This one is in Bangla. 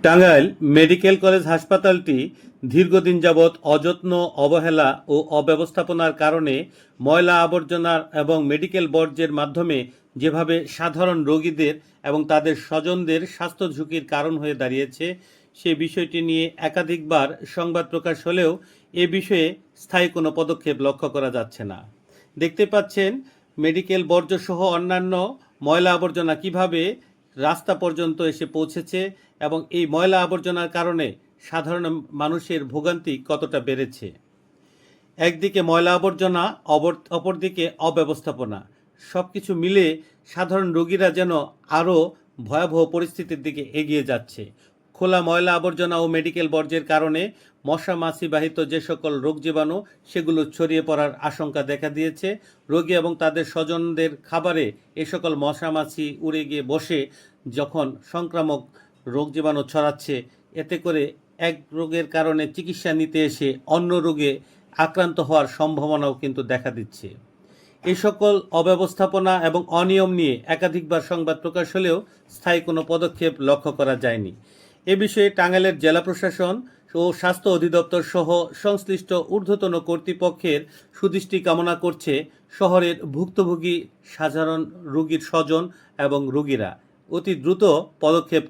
টাঙ্গাইল মেডিকেল কলেজ হাসপাতালটি দীর্ঘদিন যাবৎ অযত্ন, অবহেলা ও অব্যবস্থাপনার কারণে ময়লা আবর্জনার এবং মেডিকেল বর্জ্যের মাধ্যমে যেভাবে সাধারণ রোগীদের এবং তাদের স্বজনদের স্বাস্থ্য ঝুঁকির কারণ হয়ে দাঁড়িয়েছে, সে বিষয়টি নিয়ে একাধিকবার সংবাদ প্রকাশ হলেও এ বিষয়ে স্থায়ী কোনো পদক্ষেপ লক্ষ্য করা যাচ্ছে না। দেখতে পাচ্ছেন মেডিকেল বর্জ্যসহ অন্যান্য ময়লা আবর্জনা কিভাবে রাস্তা পর্যন্ত এসে পৌঁছেছে এবং এই ময়লা আবর্জনার কারণে সাধারণ মানুষের ভোগান্তি কতটা বেড়েছে। একদিকে ময়লা আবর্জনা, অপরদিকে অব্যবস্থাপনা, সব কিছু মিলে সাধারণ রোগীরা যেন আরও ভয়াবহ পরিস্থিতির দিকে এগিয়ে যাচ্ছে। খোলা ময়লা আবর্জনা ও মেডিকেল বর্জ্যের কারণে মশা মাছি বাহিত যে সকল রোগ জীবাণু সেগুলো ছড়িয়ে পড়ার আশঙ্কা দেখা দিয়েছে। রোগী এবং তাদের স্বজনদের খাবারে এ সকল মশা মাছি উড়ে গিয়ে বসে যখন সংক্রামক রোগ জীবাণু ছড়াচ্ছে, এতে করে এক রোগের কারণে চিকিৎসা নিতে এসে অন্য রোগে আক্রান্ত হওয়ার সম্ভাবনাও কিন্তু দেখা দিচ্ছে। এই সকল অব্যবস্থাপনা এবং অনিয়ম নিয়ে একাধিকবার সংবাদ প্রকাশ হলেও স্থায়ী কোনো পদক্ষেপ লক্ষ্য করা যায়নি। এ বিষয়ে টাঙ্গাইলের জেলা প্রশাসন ও স্বাস্থ্য অধিদপ্তর সহ সংশ্লিষ্ট ঊর্ধ্বতন কর্তৃপক্ষের সুদৃষ্টি কামনা করছে শহরের ভুক্তভোগী সাধারণ রোগীর স্বজন এবং রোগীরা। অতি দ্রুত পদক্ষেপ